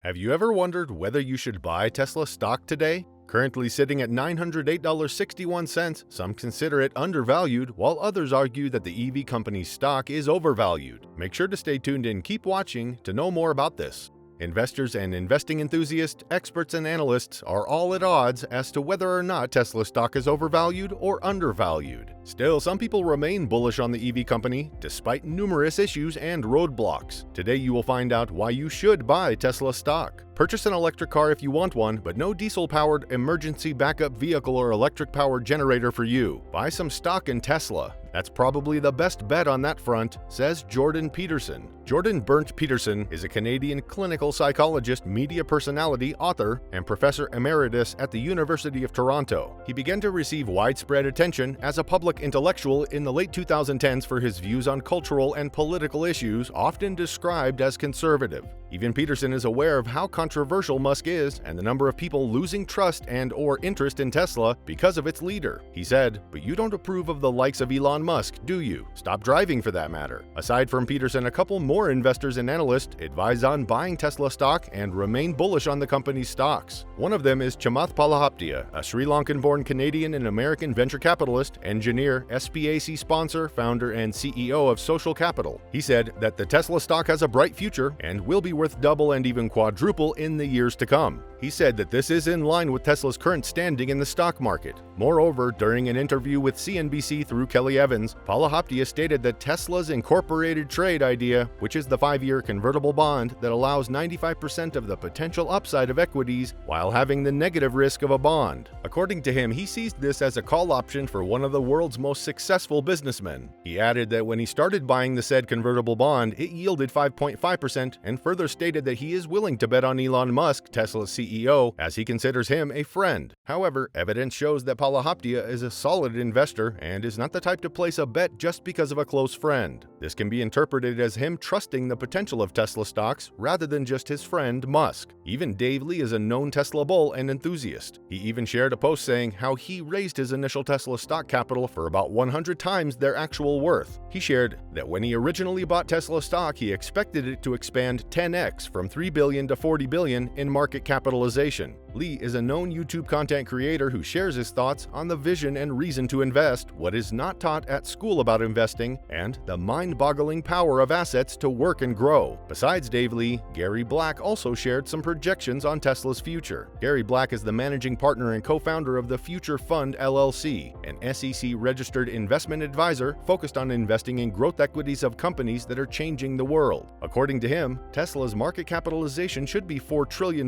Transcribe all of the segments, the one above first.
Have you ever wondered whether you should buy Tesla stock today? Currently sitting at $908.61, some consider it undervalued, while others argue that the EV company's stock is overvalued. Make sure to stay tuned and keep watching to know more about this. Investors and investing enthusiasts, experts and analysts are all at odds as to whether or not Tesla stock is overvalued or undervalued. Still, some people remain bullish on the EV company despite numerous issues and roadblocks. Today you will find out why you should buy Tesla stock. Purchase an electric car if you want one, but no diesel-powered emergency backup vehicle or electric-powered generator for you. Buy some stock in Tesla. That's probably the best bet on that front, says Jordan Peterson. Jordan Peterson is a Canadian clinical psychologist, media personality, author, and professor emeritus at the University of Toronto. He began to receive widespread attention as a public intellectual in the late 2010s for his views on cultural and political issues, often described as conservative. Even Peterson is aware of how controversial Musk is and the number of people losing trust and/or interest in Tesla because of its leader. He said, "But you don't approve of the likes of Elon Musk, do you? Stop driving for that matter." Aside from Peterson, a couple more investors and analysts advise on buying Tesla stock and remain bullish on the company's stocks. One of them is Chamath Palihapitiya, a Sri Lankan-born Canadian and American venture capitalist, engineer, SPAC sponsor, founder, and CEO of Social Capital. He said that the Tesla stock has a bright future and will be worth double and even quadruple in the years to come. He said that this is in line with Tesla's current standing in the stock market. Moreover, during an interview with CNBC through Kelly Evans, Palihapitiya stated that Tesla's incorporated trade idea, which is the 5-year convertible bond that allows 95% of the potential upside of equities while having the negative risk of a bond. According to him, he sees this as a call option for one of the world's most successful businessmen. He added that when he started buying the said convertible bond, it yielded 5.5% and further stated that he is willing to bet on Elon Musk, Tesla's CEO, as he considers him a friend. However, evidence shows that Palihapitiya is a solid investor and is not the type to place a bet just because of a close friend. This can be interpreted as him trusting the potential of Tesla stocks rather than just his friend Musk. Even Dave Lee is a known Tesla bull and enthusiast. He even shared a post saying how he raised his initial Tesla stock capital for about 100 times their actual worth. He shared that when he originally bought Tesla stock, he expected it to expand 10x from $3 billion to $40 billion in market capitalization. Lee is a known YouTube content creator who shares his thoughts on the vision and reason to invest, what is not taught at school about investing, and the mind-boggling power of assets to work and grow. Besides Dave Lee, Gary Black also shared some projections on Tesla's future. Gary Black is the managing partner and co-founder of the Future Fund LLC, an SEC-registered investment advisor focused on investing in growth equities of companies that are changing the world. According to him, Tesla's market capitalization should be $4 trillion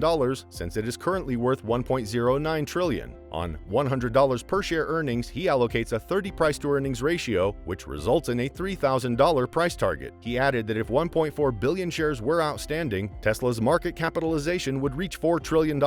since it is currently worth $1.09 trillion. On $100 per share earnings, he allocates a 30 price-to-earnings ratio, which results in a $3,000 price target. He added that if 1.4 billion shares were outstanding, Tesla's market capitalization would reach $4 trillion.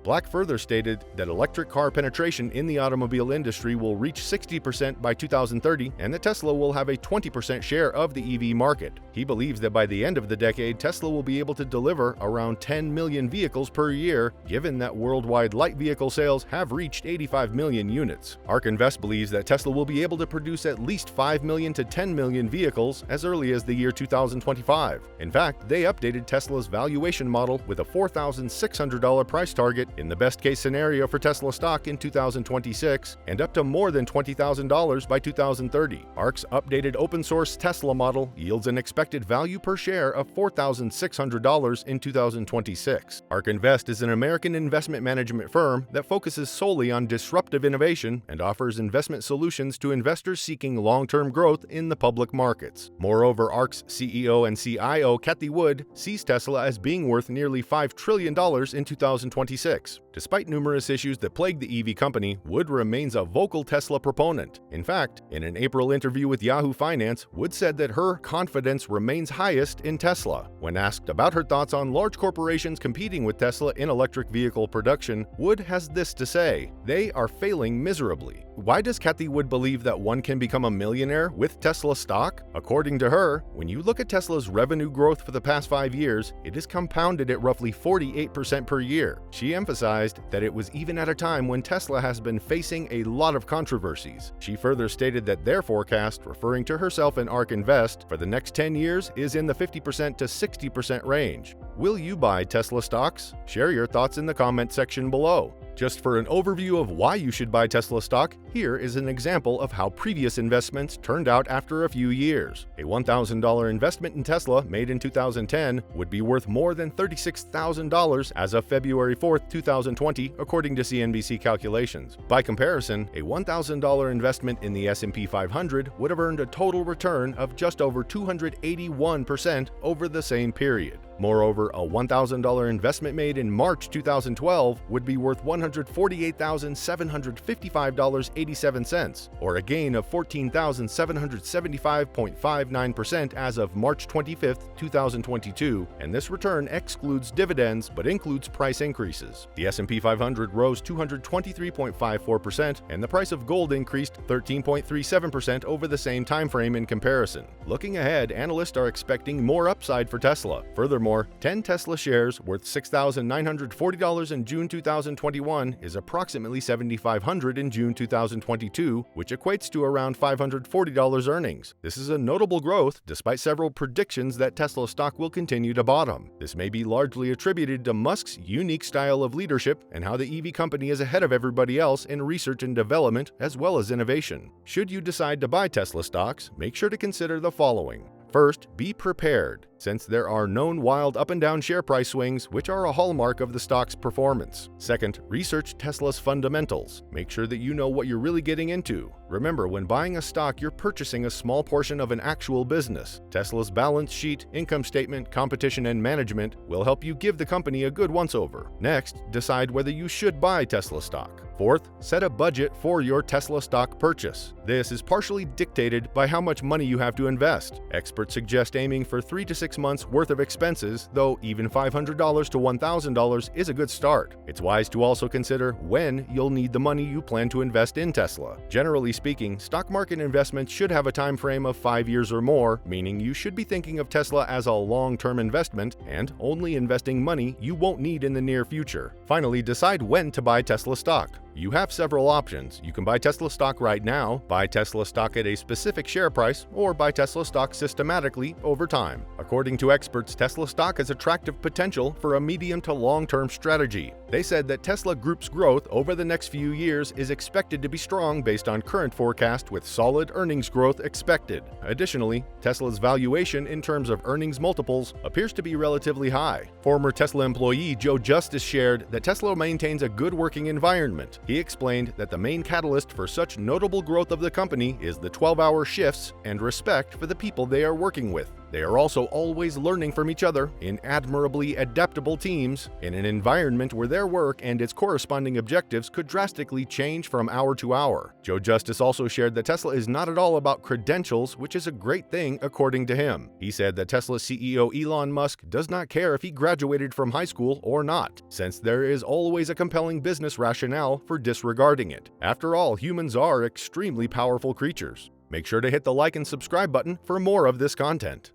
Black further stated that electric car penetration in the automobile industry will reach 60% by 2030 and that Tesla will have a 20% share of the EV market. He believes that by the end of the decade, Tesla will be able to deliver around 10 million vehicles per year, given that worldwide light vehicle sales have reached 85 million units. ARK Invest believes that Tesla will be able to produce at least 5 million to 10 million vehicles as early as the year 2025. In fact, they updated Tesla's valuation model with a $4,600 price target in the best-case scenario for Tesla stock in 2026 and up to more than $20,000 by 2030. ARK's updated open-source Tesla model yields an expected value per share of $4,600 in 2026. ARK Invest is an American investment management firm that focuses solely on disruptive innovation and offers investment solutions to investors seeking long-term growth in the public markets. Moreover, ARK's CEO and CIO Cathie sees Tesla as being worth nearly $5 trillion in 2026. Despite numerous issues that plague the EV company, Wood remains a vocal Tesla proponent. In fact, in an April interview with Yahoo Finance, Wood said that her confidence remains highest in Tesla. When asked about her thoughts on large corporations competing with Tesla in electric vehicle production, Wood has this to say: "They are failing miserably. Why does Cathie Wood believe that one can become a millionaire with Tesla stock? According to her, when you look at Tesla's revenue growth for the past 5 years, it is compounded at roughly 48% per year. She emphasized that it was even at a time when Tesla has been facing a lot of controversies. She further stated that their forecast, referring to herself and ARK Invest, for the next 10 years is in the 50% to 60% range. Will you buy Tesla stocks? Share your thoughts in the comment section below. Just for an overview of why you should buy Tesla stock, here is an example of how previous investments turned out after a few years. A $1,000 investment in Tesla made in 2010 would be worth more than $36,000 as of February 4, 2020, according to CNBC calculations. By comparison, a $1,000 investment in the S&P 500 would have earned a total return of just over 281% over the same period. Moreover, a $1,000 investment made in March 2012 would be worth $148,755.87, or a gain of 14,775.59% as of March 25, 2022, and this return excludes dividends but includes price increases. The S&P 500 rose 223.54%, and the price of gold increased 13.37% over the same time frame in comparison. Looking ahead, analysts are expecting more upside for Tesla. Furthermore, 10 Tesla shares worth $6,940 in June 2021 is approximately $7,500 in June 2022, which equates to around $540 earnings. This is a notable growth despite several predictions that Tesla stock will continue to bottom. This may be largely attributed to Musk's unique style of leadership and how the EV company is ahead of everybody else in research and development as well as innovation. Should you decide to buy Tesla stocks, make sure to consider the following. First, be prepared, since there are known wild up and down share price swings, which are a hallmark of the stock's performance. Second, research Tesla's fundamentals. Make sure that you know what you're really getting into. Remember, when buying a stock, you're purchasing a small portion of an actual business. Tesla's balance sheet, income statement, competition, and management will help you give the company a good once-over. Next, decide whether you should buy Tesla stock. Fourth, set a budget for your Tesla stock purchase. This is partially dictated by how much money you have to invest. Experts suggest aiming for 3 to 6 months worth of expenses, though even $500 to $1,000 is a good start. It's wise to also consider when you'll need the money you plan to invest in Tesla. Generally speaking, stock market investments should have a time frame of 5 years or more, meaning you should be thinking of Tesla as a long-term investment and only investing money you won't need in the near future. Finally, decide when to buy Tesla stock. You have several options. You can buy Tesla stock right now, buy Tesla stock at a specific share price, or buy Tesla stock systematically over time. According to experts, Tesla stock has attractive potential for a medium to long-term strategy. They said that Tesla Group's growth over the next few years is expected to be strong based on current forecast with solid earnings growth expected. Additionally, Tesla's valuation in terms of earnings multiples appears to be relatively high. Former Tesla employee Joe Justice shared that Tesla maintains a good working environment. He explained that the main catalyst for such notable growth of the company is the 12-hour shifts and respect for the people they are working with. They are also always learning from each other in admirably adaptable teams in an environment where their work and its corresponding objectives could drastically change from hour to hour. Joe Justice also shared that Tesla is not at all about credentials, which is a great thing according to him. He said that Tesla CEO Elon Musk does not care if he graduated from high school or not, since there is always a compelling business rationale for disregarding it. After all, humans are extremely powerful creatures. Make sure to hit the like and subscribe button for more of this content.